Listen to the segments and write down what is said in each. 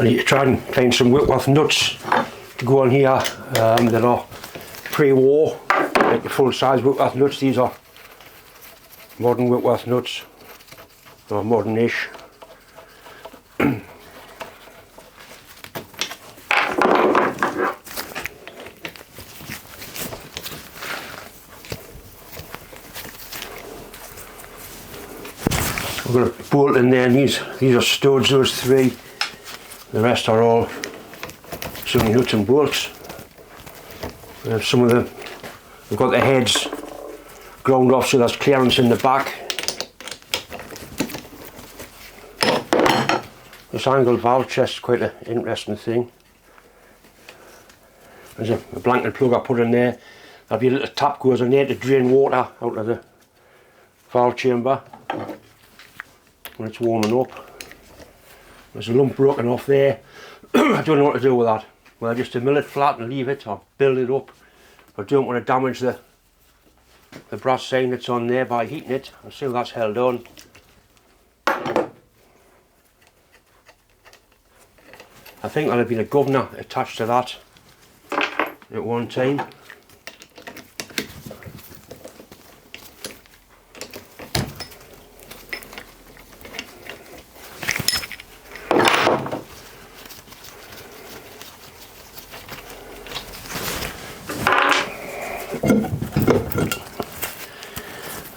I need to try and find some Whitworth nuts to go on here that are pre-war, like the full-size Whitworth nuts. These are modern Whitworth nuts, or modern-ish. I've got a bolt in there, and these are studs, those three. The rest are all some nuts and bolts. Some of them, we've got the heads ground off so there's clearance in the back. This angled valve chest is quite an interesting thing. There's a blanket plug I put in there. There'll be a little tap goes in there to drain water out of the valve chamber when it's warming up. There's a lump broken off there. I don't know what to do with that. Well, just to mill it flat and leave it, or build it up. I don't want to damage the brass sign that's on there by heating it. I'll see how that's held on. I think there'll have been a governor attached to that at one time.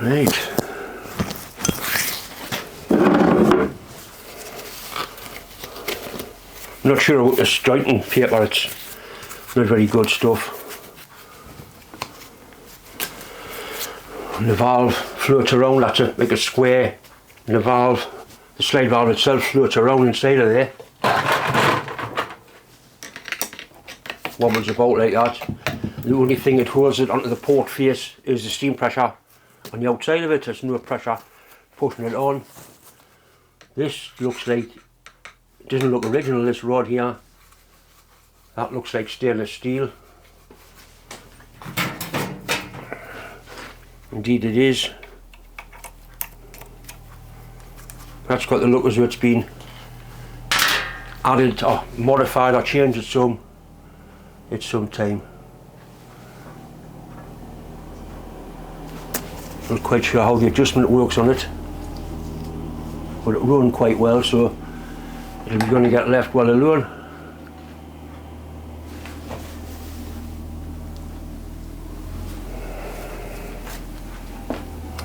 Right. I'm not sure about the striking paper, it's not very good stuff. And the valve floats around, that's to make a square, and the slide valve itself floats around inside of there. Wobbles about like that. The only thing that holds it onto the port face is the steam pressure on the outside of it. There's no pressure pushing it on. This looks like, it doesn't look original, this rod here. That looks like stainless steel. Indeed it is. That's got the look as though it's been added or modified or changed at some time. I'm not quite sure how the adjustment works on it, but it runs quite well, so it'll be going to get left well alone.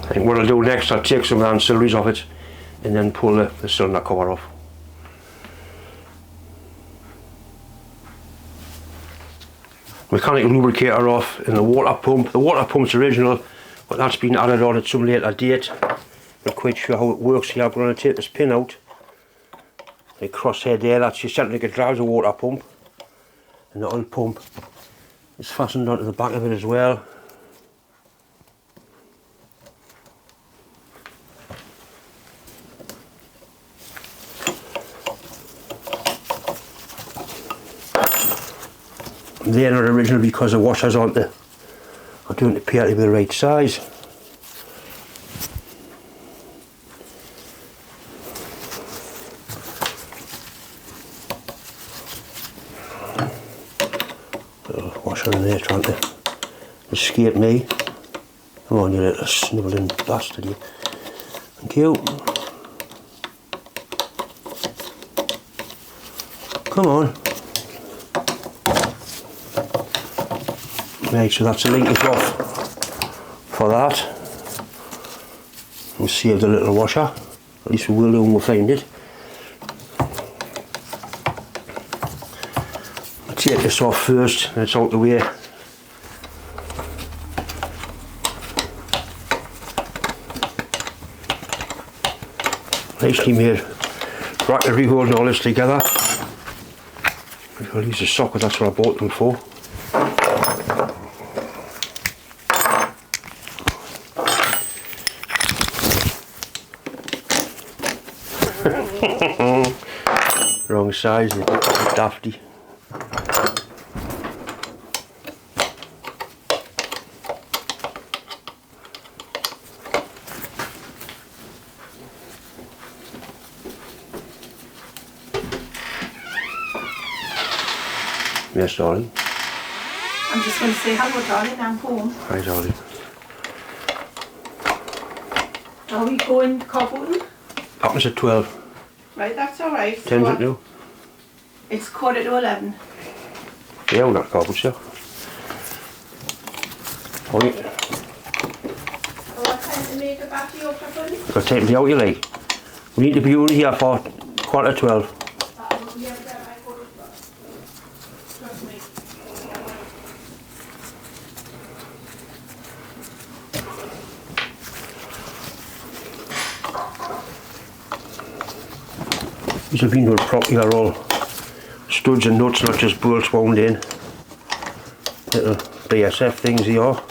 I think what I'll do next, I'll take some of the ancillaries off it and then pull the cylinder cover off. Mechanical lubricator off in the water pump. The water pump's original, but that's been added on at some later date. Not quite sure how it works here. I'm going to take this pin out. The crosshead there, that's just something that drives the water pump. And the oil pump is fastened onto the back of it as well. They're not original because the washers don't appear to be the right size. The washer in there trying to escape me. Come on, you little snivelling bastard, you. Thank you. Come on. Right, so that's the linkage off for that. We'll save the little washer, at least we will do when we find it. I'll take this off first and it's out the way. Nicely made bracketry holding all this together. I'll use the socket, that's what I bought them for. Wrong size, dafty. Yes, darling. I'm just going to say hello, darling. I'm home. Hi, darling. Are we going car booting? Happens at 12. Right, that's all right. 10's it now? It's 11:15. Yeah, we're not car boots, yeah. Right. What time to make a battery up for bunny? Got time to be out, you like. We need to be out here for 11:45. Trust me. These have been properly are all studs and nuts, not just bolts wound in. Little BSF things they are.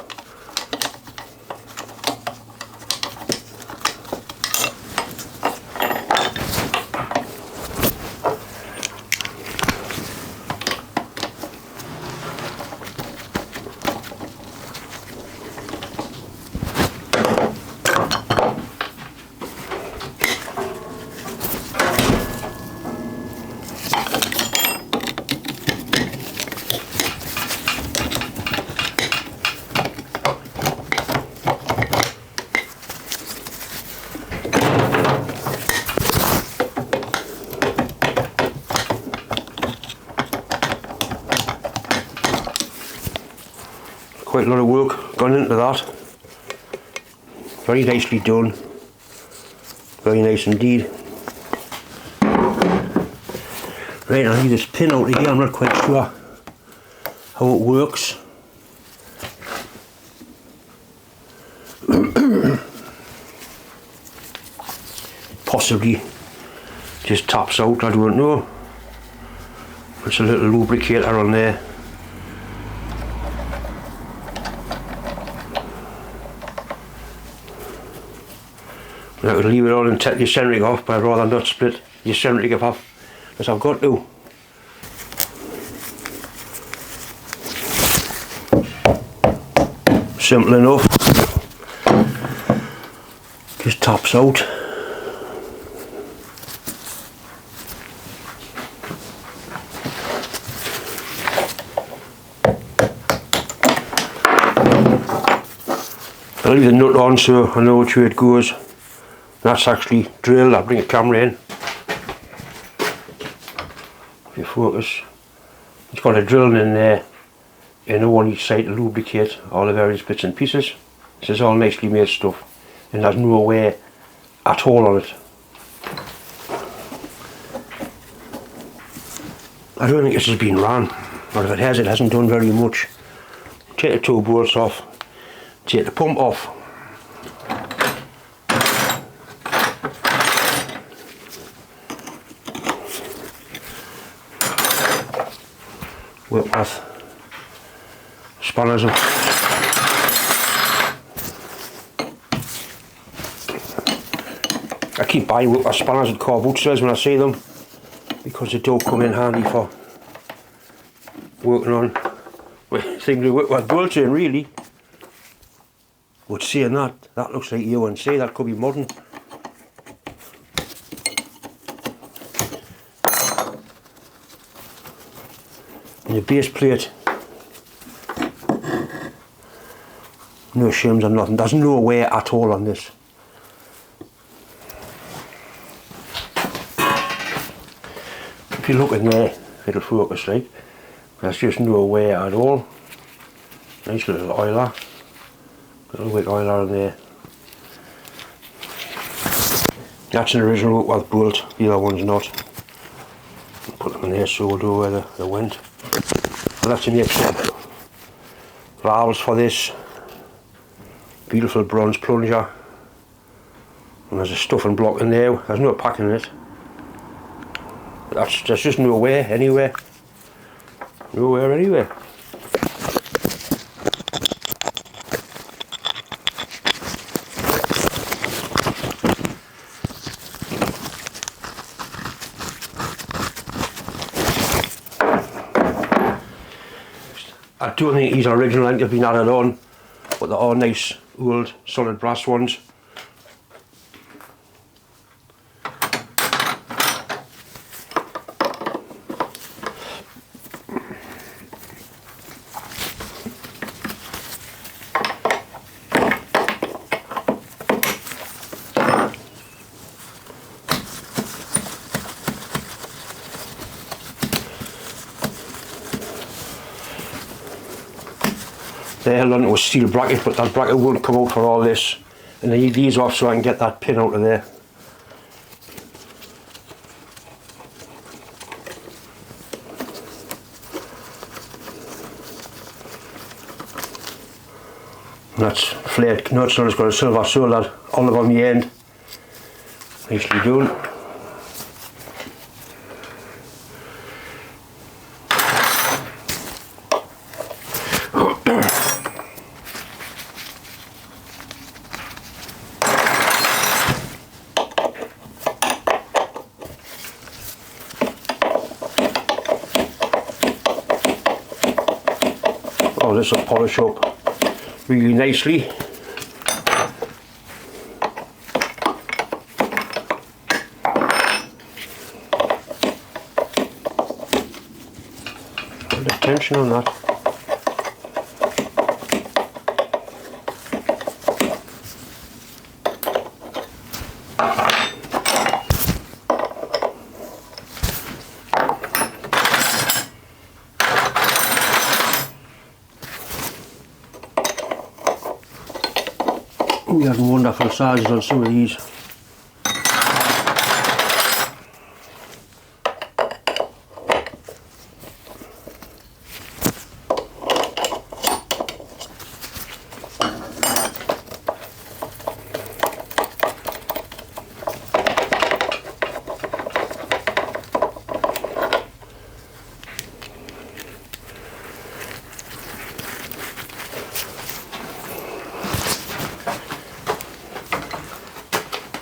Quite a lot of work gone into that. Very nicely done. Very nice indeed. Right, I need this pin out again. I'm not quite sure how it works. Possibly just taps out, I don't know. It's a little lubricator on there. I could leave it on and take the eccentric off, but I'd rather not split the eccentric off, because I've got to. Simple enough. Just taps out. I'll leave the nut on so I know which way it goes. That's actually drilled. I'll bring a camera in. If you focus, it's got a drilling in there, on each side to lubricate all the various bits and pieces. This is all nicely made stuff, and there's no wear at all on it. I don't think this has been ran, but if it has, it hasn't done very much. Take the two bolts off, take the pump off. Work with spanners. I keep buying work with spanners at car boot sales when I see them, because they do come in handy for working on things to work with bolts in, really. But seeing that looks like UNC, that could be modern. And the base plate, no shims or nothing, there's no wear at all on this. If you look in there, it'll focus like, there's just no wear at all. Nice little oiler, little wick oiler in there. That's an original with bolt, the other one's not. Put them in there so we'll know where they went. I'll have to make some valves for this. Beautiful bronze plunger. And there's a stuffing block in there. There's no packing in it. There's just nowhere anywhere. Nowhere anywhere. I don't think these are original, I think they've been added on, but they are nice old solid brass ones. They're held onto a steel bracket, but that bracket won't come out for all this. And I need these off so I can get that pin out of there. And that's flared nuts, so it's got a silver swirl that olive on the end. Nicely done. Oh, this will polish up really nicely. Put the tension on that. We have wonderful sizes on some of these.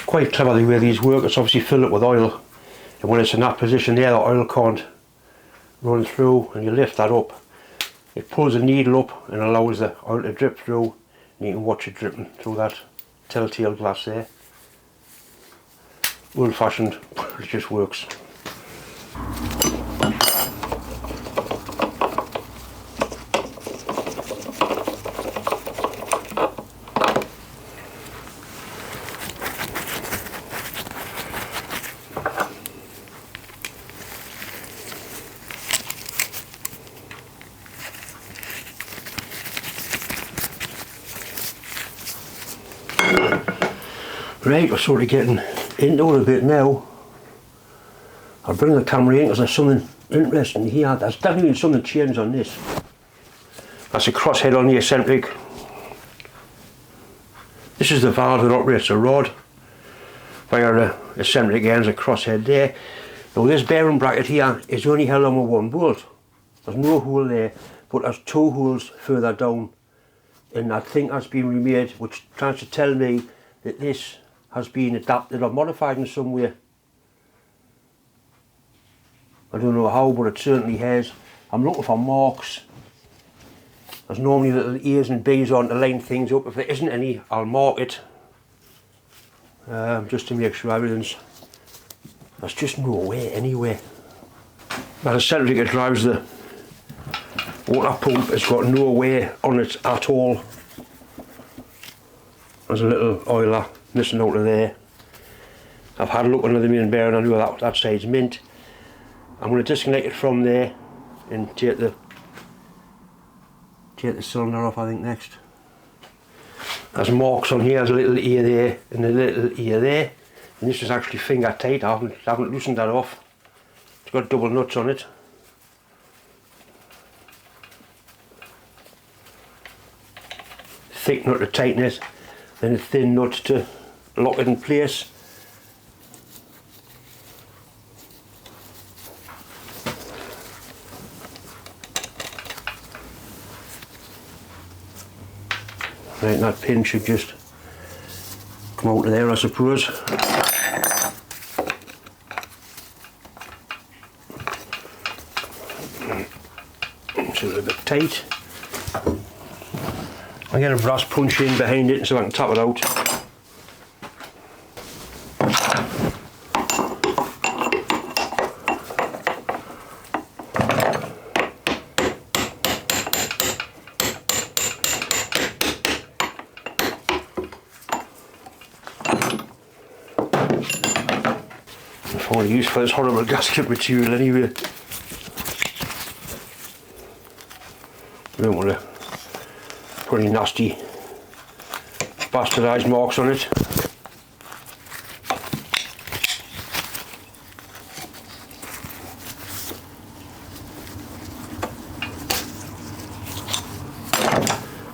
Quite clever the way these work. It's obviously filled up with oil, and when it's in that position there, the oil can't run through, and you lift that up, it pulls the needle up and allows the oil to drip through, and you can watch it dripping through that telltale glass there. Old fashioned, it just works. Right, we're sort of getting into it a bit now. I'll bring the camera in because there's something interesting here. There's definitely something changed on this. That's a crosshead on the eccentric. This is the valve that operates the rod. Via the eccentric ends, a crosshead there. Now this bearing bracket here is only held on with one bolt. There's no hole there, but there's two holes further down. And I think that's been remade, which tries to tell me that this has been adapted or modified in some way. I don't know how, but it certainly has. I'm looking for marks. There's normally little A's and B's on to line things up. If there isn't any, I'll mark it. Just to make sure everything's... There's just no way anyway. That eccentric that drives the water pump has got no wear on it at all. There's a little oiler missing out of there. I've had a look under the main bearing, I know that side's mint. I'm going to disconnect it from there and take the cylinder off, I think, next. There's marks on here, there's a little ear there and a little ear there. And this is actually finger tight, I haven't loosened that off. It's got double nuts on it. Thick nut to tighten it, then a thin nut to lock it in place. Right, that pin should just come out of there, I suppose. It's a little bit tight. I get a brass punch in behind it so I can tap it out. It's only used for this horrible gasket material anyway. I don't want to pretty nasty bastardised marks on it.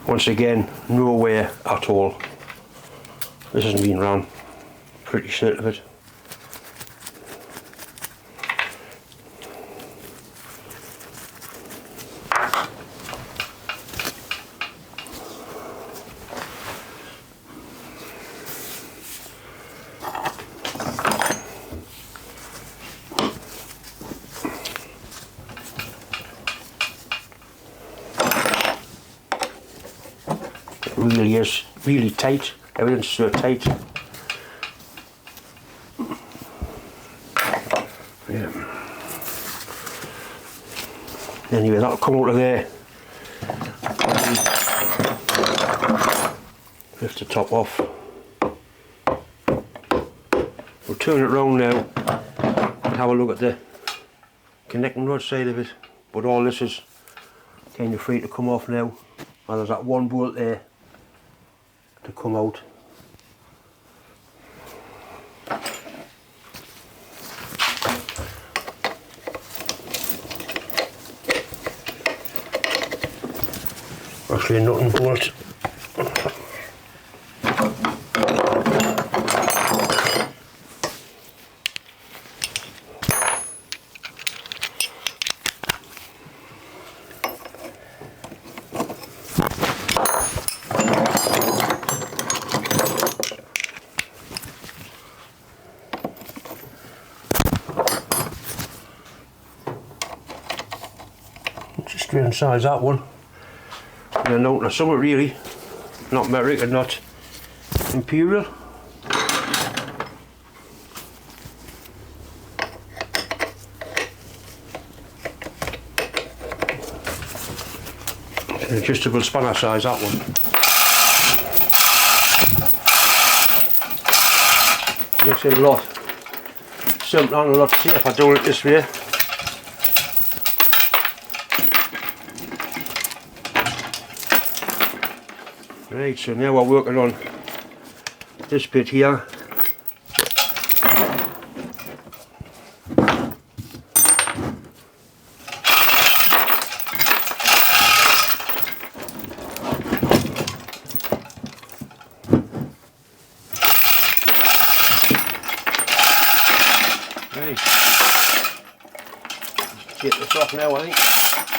Once again, no wear at all. This hasn't been ran. Pretty certain of it. It really is really tight. Everything's so tight. Yeah. Anyway, that'll come out of there. Lift the top off. We'll turn it round now and have a look at the connecting rod side of it. But all this is kind of free to come off now. And there's that one bolt there to come out. Actually a nut bolt. Just straight inside that one. And out of summer really, not metric and not imperial. An adjustable spanner size, that one. Makes it a lot simpler and a lot safer doing it this way. Right, so now we're working on this bit here. Right, take this off now, I think.